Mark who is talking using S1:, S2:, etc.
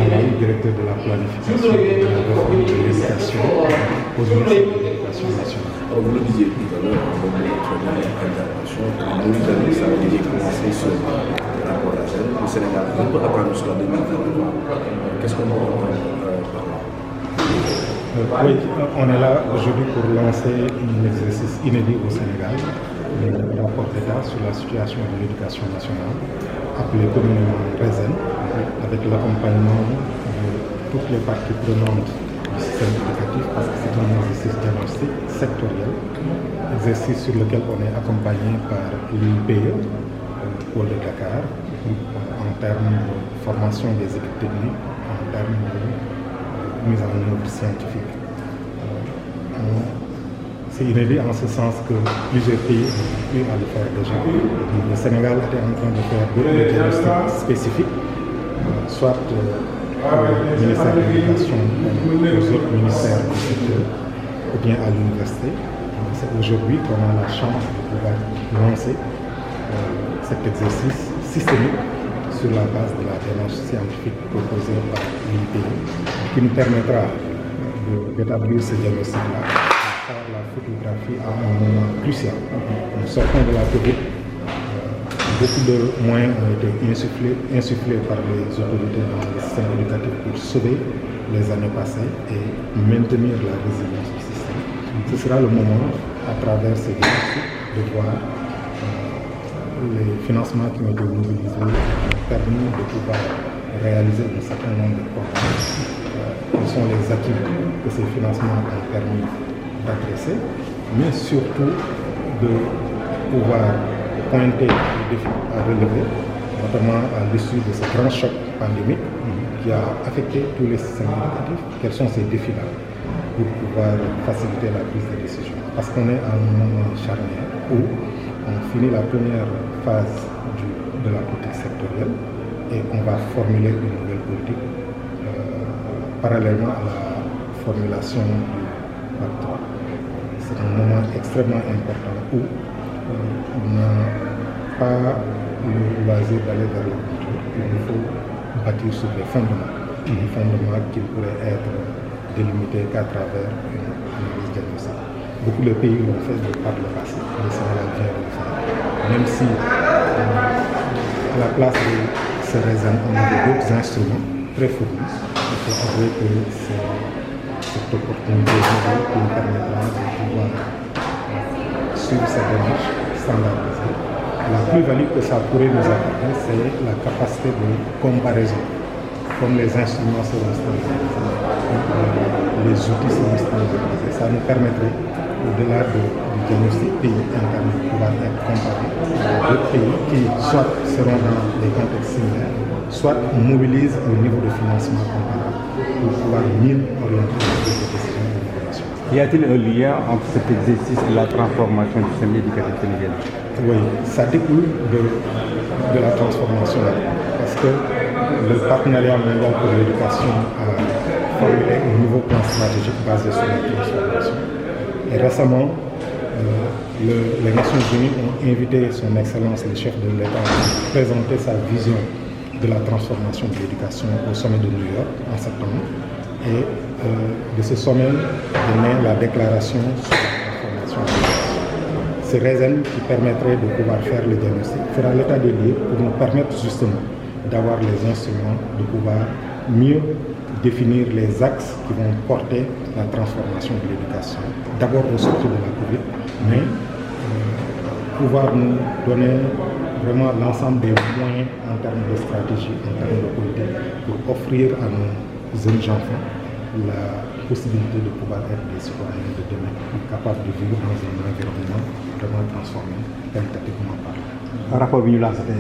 S1: Mawal, directeur de la planification et de la réforme de l'éducation au ministère de l'Éducation nationale.
S2: Alors, vous le disiez tout à l'heure, en votre première intervention, en Mauritanie, ça a déjà commencé sur le rapport d'Athènes. Le Sénégal, on peut attendre jusqu'à 2023. Qu'est-ce qu'on peut entendre par là?
S1: Oui, on est là aujourd'hui pour lancer un exercice inédit au Sénégal, le rapport d'État sur la situation de l'éducation nationale, appelé communément RESEN, avec l'accompagnement de toutes les parties prenantes du système éducatif, parce que c'est un exercice diagnostique sectoriel, exercice sur lequel on est accompagné par l'IPE, Pôle de Dakar, en termes de formation des équipes techniques, en termes de mise en œuvre scientifique. C'est inédit en ce sens que plusieurs pays ont pu à le faire déjà. Le Sénégal était en train de faire d'autres diagnostics spécifiques, soit au ministère de l'Éducation ou aux autres ministères du secteur, ou bien à l'université. C'est aujourd'hui qu'on a la chance de pouvoir lancer cet exercice systémique sur la base de la démarche scientifique proposée par l'IPE, qui nous permettra d'établir ce diagnostic-là, de faire la photographie à un moment crucial. Nous sortons de la Covid, beaucoup de moyens ont été insufflés par les autorités dans le système éducatif pour sauver les années passées et maintenir la résilience du système. Ce sera le moment, à travers ces diagnostics, de voir les financements qui ont été mobilisés ont permis de pouvoir réaliser un certain nombre de programmes. Quels sont les acquis que ces financements ont permis d'adresser, mais surtout de pouvoir pointer les défis à relever, notamment à l'issue de ce grand choc pandémique qui a affecté tous les systèmes éducatifs. Quels sont ces défis-là pour pouvoir faciliter la prise de décision? Parce qu'on est à un moment charnière où on finit la première phase de la politique sectorielle et on va formuler une nouvelle politique parallèlement à la formulation du pacte. C'est un moment extrêmement important où on n'a pas le loisir d'aller vers la culture. Il faut bâtir sur les fondements. Les fondements qui pourraient être délimités qu'à travers une analyse diagnostique. Beaucoup de pays l'ont fait par le passé, le Sénégal vient de le faire. Même si à la place de ce RESEN, on avait d'autres instruments très fournis, il faut avouer que c'est cette opportunité qui nous permettra de pouvoir suivre cette démarche standardisée. La plus-value que ça pourrait nous apporter, c'est la capacité de comparaison. Comme les instruments seront standardisés, les outils seront standardisés, ça nous permettrait, au-delà du diagnostic pays interne, de pouvoir être comparé à d'autres pays qui soit seront dans des contextes similaires, soit mobilisent un niveau de financement comparable pour pouvoir mieux orienter les décisions de l'innovation.
S3: Y a-t-il un lien entre cet exercice et la transformation du système éducatif sénégalais?
S1: Oui, ça découle de la transformation, parce que le partenariat mondial pour l'éducation a formulé un nouveau plan stratégique basé sur la transformation. Et récemment, les Nations Unies ont invité son Excellence, le chef de l'État, à présenter sa vision de la transformation de l'éducation au sommet de New York en septembre. Et de ce sommet est née la déclaration sur la transformation de l'éducation. C'est RESEN qui permettrait de pouvoir faire le diagnostic, fera l'état des lieux pour nous permettre justement d'avoir les instruments, de pouvoir mieux définir les axes qui vont porter la transformation de l'éducation. D'abord au sortir de la Covid, mais pouvoir nous donner vraiment l'ensemble des moyens en termes de stratégie, en termes de politique, pour offrir à nos jeunes enfants la possibilité de pouvoir être des citoyens de demain, capables de vivre dans un environnement vraiment transformé, qualitativement parlant.
S3: Rapport bi ñu lancé tey